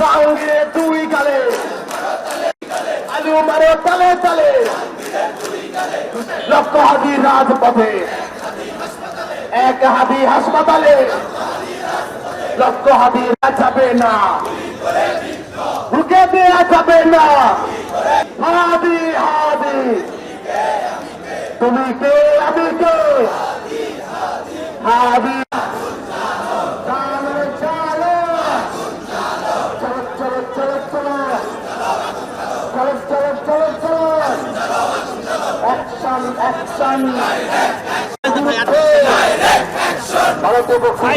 জাহাঙ্গীরে দুই গালে আলু মারো তালে তালে লক্ষ হাদি রাজপথে এক হাদি হাসপাতালে লক্ষ হাদি যাবে না ঢুকে দেওয়া যাবে না হাদি হাদি তুমি কে আমি কে হাদি ভারতের পক্ষে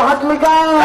হাত লিগার